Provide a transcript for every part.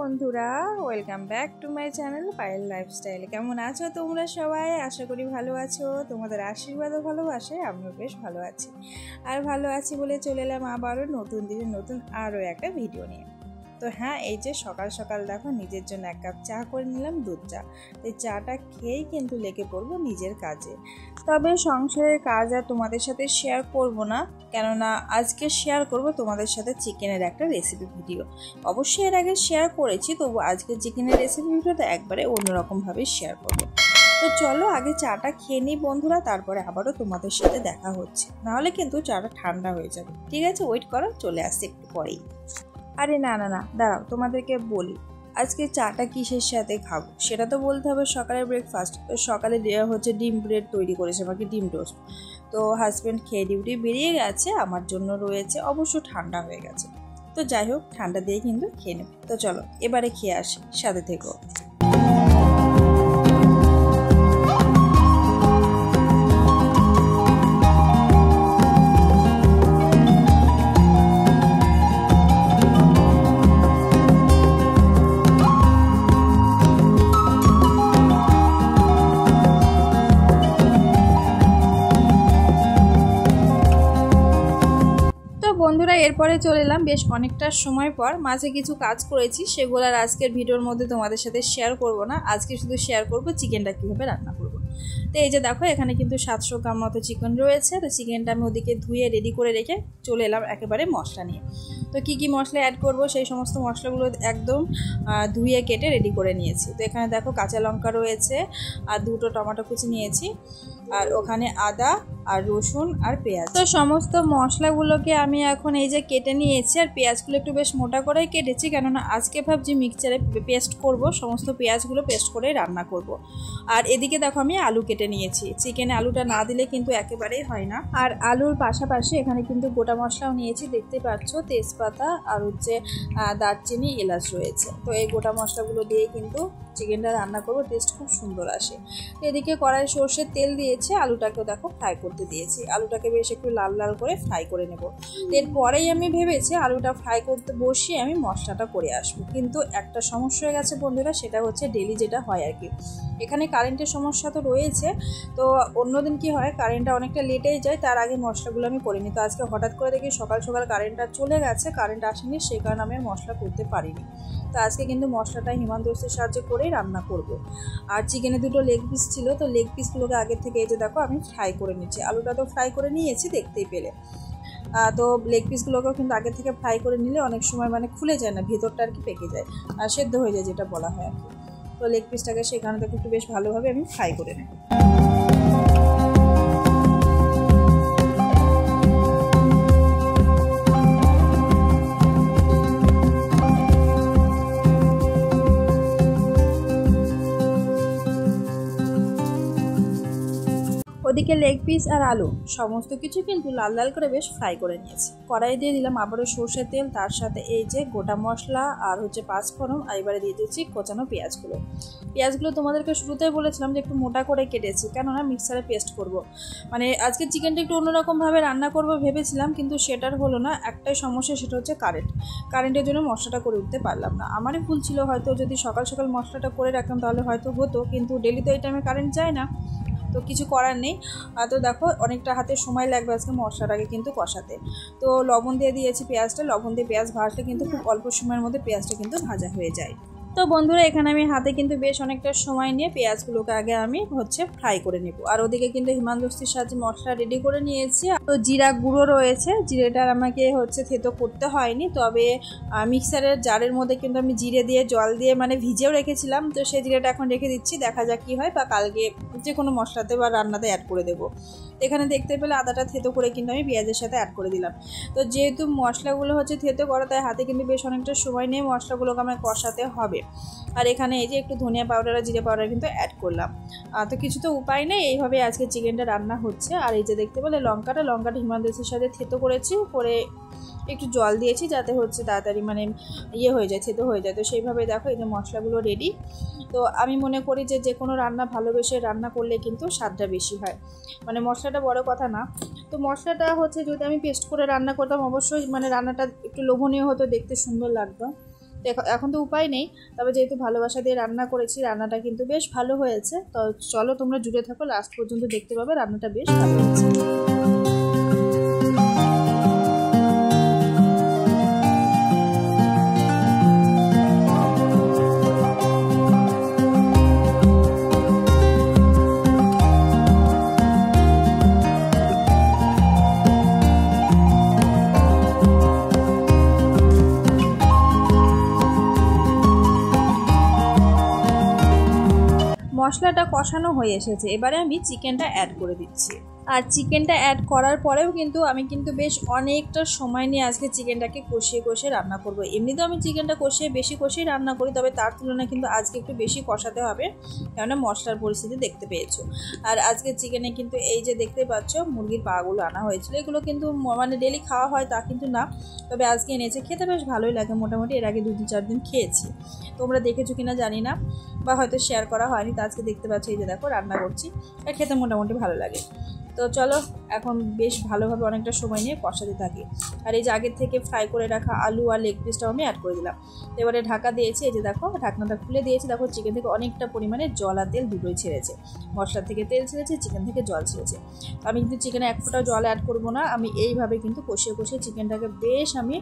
বন্ধুরা, welcome back to my channel Payel lifestyle. কেমন আছো তোমরা সবাই? আশা করি ভালো আছো। তোমাদের আশীর্বাদ ও ভালোবাসায় আমিও বেশ ভালো আছি। আর ভালো আছি বলে চলে এলাম আবারও নতুন দিনে নতুন আরও একটা ভিডিও নিয়ে। তো হ্যাঁ, এই যে সকাল সকাল দেখো নিজের জন্য এক কাপ চা করে নিলাম, দুধ চা। এই চাটা খেয়েই কিন্তু লেগে পড়বো নিজের কাজে। তবে সংসারের কাজ আর তোমাদের সাথে শেয়ার করব না, কেননা আজকে শেয়ার করব তোমাদের সাথে চিকেনের একটা রেসিপি ভিডিও। অবশ্যই এর আগে শেয়ার করেছি, তবু আজকে চিকেনের রেসিপি ভিডিওটা একবারে অন্যরকমভাবে শেয়ার করব। তো চলো আগে চাটা খেয়ে নিই বন্ধুরা, তারপরে আবারও তোমাদের সাথে দেখা হচ্ছে। নাহলে কিন্তু চাটা ঠান্ডা হয়ে যাবে। ঠিক আছে, ওয়েট করো, চলে আসছে একটু পরেই। আরে না না না, দাঁড়াও, তোমাদেরকে বলি আজকে চাটা কিসের সাথে খাবো সেটা তো বলতে হবে। সকালের ব্রেকফাস্ট, সকালে হচ্ছে ডিম ব্রেড তৈরি করেছে আমাকে, ডিম টোস্ট। তো হাজব্যান্ড খেয়ে ডিউটি বেরিয়ে গেছে, আমার জন্য রয়েছে, অবশ্য ঠান্ডা হয়ে গেছে। তো যাই হোক, ঠান্ডা দিয়ে কিন্তু খেয়ে নেব। তো চলো এবারে খেয়ে আসি, সাথে থেকো। বন্ধুরা, এরপরে চলে এলাম বেশ অনেকটা সময় পর। মাঝে কিছু কাজ করেছি, সেগুলো আর আজকের ভিডিওর মধ্যে তোমাদের সাথে শেয়ার করব না। আজকে শুধু শেয়ার করব চিকেনটা কীভাবে রান্না করব। তো এই যে দেখো, এখানে কিন্তু 700 গ্রাম মতো চিকেন রয়েছে। তো চিকেনটা আমি ওদিকে ধুয়ে রেডি করে রেখে চলে এলাম একেবারে মশলা নিয়ে। তো কি কি মশলা অ্যাড করব সেই সমস্ত মশলাগুলো একদম ধুয়ে কেটে রেডি করে নিয়েছি। তো এখানে দেখো কাঁচা লঙ্কা রয়েছে, আর 2টো টমেটো কুচি নিয়েছি, আর ওখানে আদা আর রসুন আর পেঁয়াজ। তো সমস্ত মশলাগুলোকে আমি এখন এই যে কেটে নিয়েছি, আর পেঁয়াজগুলো একটু বেশ মোটা করেই কেটেছি, কেননা আজকে ভাবছি মিক্সচারে পেস্ট করব, সমস্ত পেঁয়াজগুলো পেস্ট করে রান্না করব। আর এদিকে দেখো আমি আলু কেটে নিয়েছি। চিকেনে আলুটা না দিলে কিন্তু একেবারেই হয় না। আর আলুর পাশাপাশি এখানে কিন্তু গোটা মশলাও নিয়েছি, দেখতে পাচ্ছ, তেজপাতা আর হচ্ছে দারচিনি, এলাচ রয়েছে। তো এই গোটা মশলাগুলো দিয়ে কিন্তু চিকেনটা রান্না করবো, টেস্ট খুব সুন্দর আসে। তো এদিকে কড়াই সর্ষের তেল দিয়েছি, আলুটাকেও দেখো ফ্রাই করতে দিয়েছি। আলুটাকে বেশ একটু লাল লাল করে ফ্রাই করে নেব। এরপরেই আমি ভেবেছি আলুটা ফ্রাই করতে বসিয়ে আমি মশলাটা করে আসবো। কিন্তু একটা সমস্যা হয়ে গেছে বন্ধুরা, সেটা হচ্ছে ডেলি যেটা হয় আর কি, এখানে কারেন্টের সমস্যা তো রয়েছে। তো অন্যদিন কি হয়, কারেন্টটা অনেকটা লেটেই যায়, তার আগে মশলাগুলো আমি করে নিই। তো আজকে হঠাৎ করে দেখি সকাল সকাল কারেন্টটা চলে গেছে, কারেন্ট আসেনি, সেই কারণে আমি মশলা করতে পারিনি। তো আজকে কিন্তু মশলাটা হিমানদস্তের সাহায্যে করেই রান্না করব। আর চিকেনে 2টো লেগ পিস ছিল, তো লেগ পিসগুলোকে আগে থেকে এই যে দেখো আমি ফ্রাই করে নিচ্ছি। আলুটা তো ফ্রাই করে নিয়েছি, দেখতেই পেলে। তো লেগ পিসগুলোকেও কিন্তু আগে থেকে ফ্রাই করে নিলে অনেক সময় মানে খুলে যায় না, ভেতরটা আর কি পেকে যায়, আর সেদ্ধ হয়ে যায় যেটা বলা হয় আর কি। তো লেগ পিসটাকে সেখানে থেকে একটু বেশ ভালোভাবে আমি ফ্রাই করে নেব। ওদিকে লেগ পিস আর আলু সমস্ত কিছু কিন্তু লাল লাল করে বেশ ফ্রাই করে নিয়েছি। কড়াই দিয়ে দিলাম আবারও সর্ষের তেল, তার সাথে এই যে গোটা মশলা আর হচ্ছে 5 ফোড়ন, আর এবারে দিয়ে দিচ্ছি কোচানো পেঁয়াজগুলো তোমাদেরকে শুরুতেই বলেছিলাম যে একটু মোটা করে কেটেছি, কেননা মিক্সারে পেস্ট করব। মানে আজকে চিকেনটা একটু অন্যরকমভাবে রান্না করব ভেবেছিলাম, কিন্তু সেটার হলো না। একটাই সমস্যা, সেটা হচ্ছে কারেন্টের জন্য মশলাটা করে উঠতে পারলাম না। আমারই ভুল ছিল, হয়তো যদি সকাল সকাল মশলাটা করে রাখতাম তাহলে হয়তো হতো, কিন্তু ডেলি তো এই টাইমে কারেন্ট যায় না, তো কিছু করার নেই। তো দেখো অনেকটা হাতে সময় লাগবে আজকে মশলাটাকে কিন্তু কষাতে। তো লবণ দিয়ে দিয়েছি পেঁয়াজটা, লবণ দিয়ে পেঁয়াজ ভাজলে কিন্তু খুব অল্প সময়ের মধ্যে পেঁয়াজটা কিন্তু ভাজা হয়ে যায়। তো বন্ধুরা, এখানে আমি হাতে কিন্তু বেশ অনেকটা সময় নিয়ে পেঁয়াজগুলোকে আগে আমি হচ্ছে ফ্রাই করে নেব। আর ওদিকে কিন্তু হিমানদস্তির সাহায্যে মশলা রেডি করে নিয়েছি। তো জিরা গুঁড়ো রয়েছে, জিরেটার আমাকে হচ্ছে থেতো করতে হয়নি, তবে মিক্সারের জারের মধ্যে কিন্তু আমি জিরে দিয়ে জল দিয়ে মানে ভিজেও রেখেছিলাম। তো সেই জিরেটা এখন রেখে দিচ্ছি, দেখা যাক কি হয়, বা কালকে যে কোনো মশলাতে বা রান্নাতে অ্যাড করে দেবো। এখানে দেখতে পেলে আদাটা থেতো করে কিন্তু আমি পেঁয়াজের সাথে অ্যাড করে দিলাম। তো যেহেতু মশলাগুলো হচ্ছে থেতো করা, তাই হাতে কিন্তু বেশ অনেকটা সময় নিয়ে মশলাগুলোকে আমার কষাতে হবে। আর এখানে এই যে একটু ধনিয়া পাউডার আর জিরে পাউডার কিন্তু অ্যাড করলাম। তো কিছু তো উপায় নেই, এইভাবে আজকে চিকেনটা রান্না হচ্ছে। আর এই যে দেখতে পেলে লঙ্কাটা হিমানদস্তির সাথে থেতো করেছি, করে একটু জল দিয়েছি যাতে হচ্ছে তাড়াতাড়ি মানে ইয়ে হয়ে যায়, থেতো হয়ে যায়। তো সেইভাবে দেখো এই যে মশলাগুলো রেডি। তো আমি মনে করি যে কোনো রান্না ভালোবেসে রান্না করলে কিন্তু স্বাদটা বেশি হয়, মানে মশলাটা বড় কথা না। তো মশলাটা হচ্ছে যদি আমি পেস্ট করে রান্না করতাম, অবশ্যই মানে রান্নাটা একটু লোভনীয় হতো, দেখতে সুন্দর লাগতো। তো তো এখন তো উপায় নেই, তবে যেহেতু ভালোবাসা দিয়ে রান্না করেছি, রান্নাটা কিন্তু বেশ ভালো হয়েছে। তো চলো তোমরা জুড়ে থাকো, লাস্ট পর্যন্ত দেখতে পাবে রান্নাটা বেশ ভালো হয়েছে। মশলাটা কষানো হয়ে এসেছে, এবারে আমি চিকেনটা অ্যাড করে দিচ্ছি। আর চিকেনটা অ্যাড করার পরেও কিন্তু আমি বেশ অনেকটা সময় নিয়ে আজকে চিকেনটাকে কষিয়ে কষিয়ে রান্না করব। এমনিতেও আমি চিকেনটা বেশি কষিয়ে রান্না করি, তবে তার তুলনায় কিন্তু আজকে একটু বেশি কষাতে হবে, কেননা মশলার পরিস্থিতি দেখতে পেয়েছো। আর আজকে চিকেনে কিন্তু এই যে দেখতে পাচ্ছ মুরগির পাগুলো আনা হয়েছিল, এগুলো কিন্তু মানে ডেলি খাওয়া হয় তা কিন্তু না, তবে আজকে এনেছে, খেতে বেশ ভালোই লাগে। মোটামুটি এর আগে 2-4 দিন খেয়েছি, তোমরা দেখেছো কিনা জানি না, বা হয়তো শেয়ার করা হয়নি। তো আজকে দেখতে পাচ্ছ এই যে দেখো রান্না করছি, আর খেতে মোটামুটি ভালো লাগে। তো চলো এখন বেশ ভালোভাবে অনেকটা সময় নিয়ে কষাতে থাকি। আর এই যে আগের থেকে ফ্রাই করে রাখা আলু আর লেগ পিসটাও আমি অ্যাড করে দিলাম। এবারে ঢাকা দিয়েছি, এই যে দেখো ঢাকনাটা খুলে দিয়েছি। দেখো চিকেন থেকে অনেকটা পরিমাণে জল আর তেল দুটোই ছেড়েছে, মশলা থেকে তেল ছেড়েছে, চিকেন থেকে জল ছেড়েছে। আমি কিন্তু চিকেনে এক ফোঁটাও জল অ্যাড করবো না, আমি এইভাবে কিন্তু কষিয়ে কষিয়ে চিকেনটাকে বেশ আমি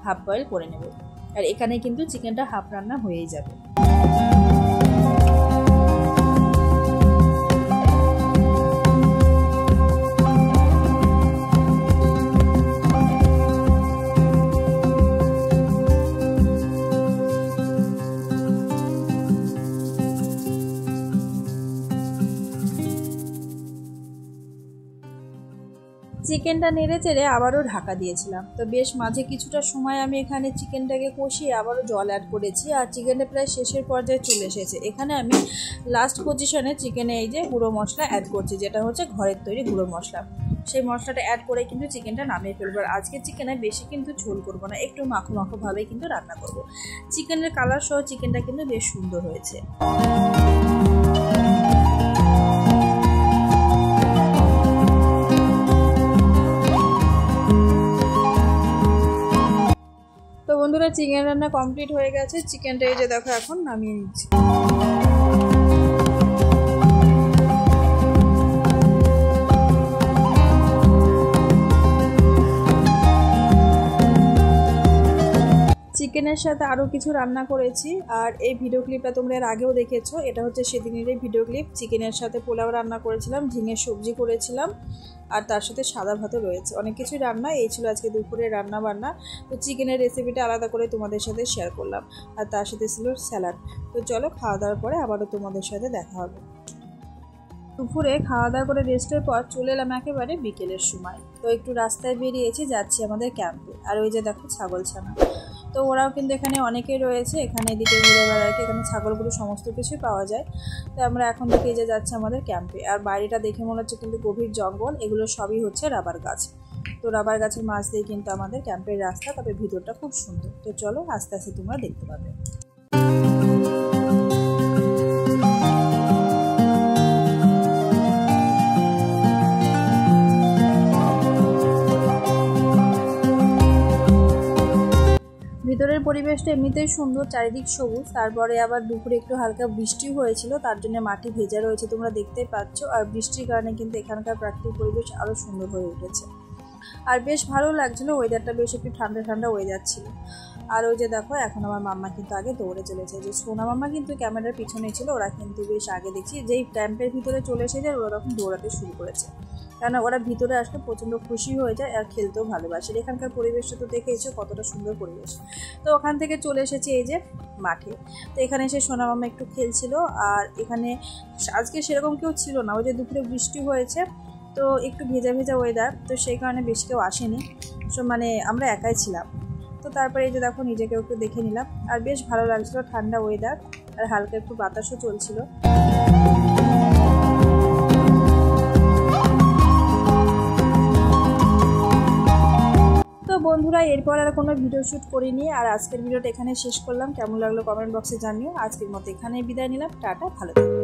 হাফ বয়েল করে নেব। আর এখানে কিন্তু চিকেনটা হাফ রান্না হয়েই যাবে। চিকেনটা নেড়ে চেড়ে আবারও ঢাকা দিয়েছিলাম। তো বেশ মাঝে কিছুটা সময় আমি এখানে চিকেনটাকে কষিয়ে আবারও জল অ্যাড করেছি, আর চিকেনটা প্রায় শেষের পর্যায়ে চলে এসেছে। এখানে আমি লাস্ট পজিশনে চিকেনে এই যে গুঁড়ো মশলা অ্যাড করছি, যেটা হচ্ছে ঘরের তৈরি গুঁড়ো মশলা। সেই মশলাটা অ্যাড করে কিন্তু চিকেনটা নামিয়ে ফেলবো। আর আজকে চিকেনে বেশি কিন্তু ঝোল করবো না, একটু মাখো মাখোভাবেই কিন্তু রান্না করব। চিকেনের কালার সহ চিকেনটা কিন্তু বেশ সুন্দর হয়েছে। তো বন্ধুরা চিকেন রান্না কমপ্লিট হয়ে গেছে, চিকেনটা এই যে দেখো এখন নামিয়ে নিচ্ছি। চিকেনের সাথে আরও কিছু রান্না করেছি, আর এই ভিডিও ক্লিপটা তোমরা এর আগেও দেখেছো। এটা হচ্ছে সেদিনেরই ভিডিও ক্লিপ। চিকেনের সাথে পোলাও রান্না করেছিলাম, ঝিঙের সবজি করেছিলাম, আর তার সাথে সাদা ভাতও রয়েছে। অনেক কিছুই রান্না, এই ছিল আজকে দুপুরের রান্না বান্না। তো চিকেনের রেসিপিটা আলাদা করে তোমাদের সাথে শেয়ার করলাম, আর তার সাথে ছিল স্যালাড। তো চলো খাওয়া দাওয়ার পরে আবারও তোমাদের সাথে দেখা হবে। দুপুরে খাওয়া দাওয়া করে রেস্টের পর চলে এলাম একেবারে বিকেলের সময়। তো একটু রাস্তায় বেরিয়েছি, যাচ্ছি আমাদের ক্যাম্পে। আর ওই যে দেখো ছাগলছানা, তো ওরাও কিন্তু এখানে অনেকেই রয়েছে, এখানে এদিকে ঘুরে বেড়ায়, এখানে ছাগলগুলো সমস্ত কিছুই পাওয়া যায়। তো আমরা এখন থেকে যে যাচ্ছি আমাদের ক্যাম্পে। আর বাইরেটা দেখে মনে হচ্ছে কিন্তু গভীর জঙ্গল, এগুলো সবই হচ্ছে রাবার গাছ। তো রাবার গাছের মাছ দিয়ে কিন্তু আমাদের ক্যাম্পের রাস্তা, তবে ভিতরটা খুব সুন্দর। তো চলো আস্তে আস্তে তোমরা দেখতে পাবে। ভিতরের পরিবেশটা এমনিতেই সুন্দর, চারিদিক সবুজ। তারপরে আবার দুপুরে একটু হালকা বৃষ্টিও হয়েছিল, তার জন্য মাটি ভেজা রয়েছে, তোমরা দেখতেই পাচ্ছ। আর বৃষ্টির কারণে কিন্তু এখানকার প্রাকৃতিক পরিবেশ আরও সুন্দর হয়ে উঠেছে। আর বেশ ভালো লাগছিল, ওয়েদারটা বেশ একটু ঠান্ডা ঠান্ডা ওয়েদার ছিল। আর ওই যে দেখো এখন আমার মাম্মা কিন্তু আগে দৌড়ে চলেছে, যে সোনা মাম্মা কিন্তু ক্যামেরার পিছনে ছিল, ওরা কিন্তু বেশ আগে দেখছি যেই ক্যাম্পের ভিতরে চলে এসেছে ওরা তখন দৌড়াতে শুরু করেছে। কেন ওরা ভিতরে আসলে প্রচণ্ড খুশি হয়ে যায় আর খেলতেও ভালোবাসে। এখানকার পরিবেশটা তো দেখেছো কতটা সুন্দর পরিবেশ। তো ওখান থেকে চলে এসেছে এই যে মাঠে। তো এখানে এসে সোনা মামা একটু খেলছিল। আর এখানে আজকে সেরকম কেউ ছিল না, ওই যে দুপুরে বৃষ্টি হয়েছে তো একটু ভেজা ভেজা ওয়েদার, তো সেই কারণে বেশি কেউ আসেনি, মানে আমরা একাই ছিলাম। তো তারপরে এই যে দেখো নিজেকেও একটু দেখে নিলাম, আর বেশ ভালো লাগছিল, ঠান্ডা ওয়েদার, আর হালকা একটু বাতাসও চলছিল। তো বন্ধুরা এরপর আর কোনো ভিডিও শ্যুট করিনি, আর আজকের ভিডিওটা এখানে শেষ করলাম। কেমন লাগলো কমেন্ট বক্সে জানিও। আজকের মতো এখানেই বিদায় নিলাম, টাটা, ভালো থাকো।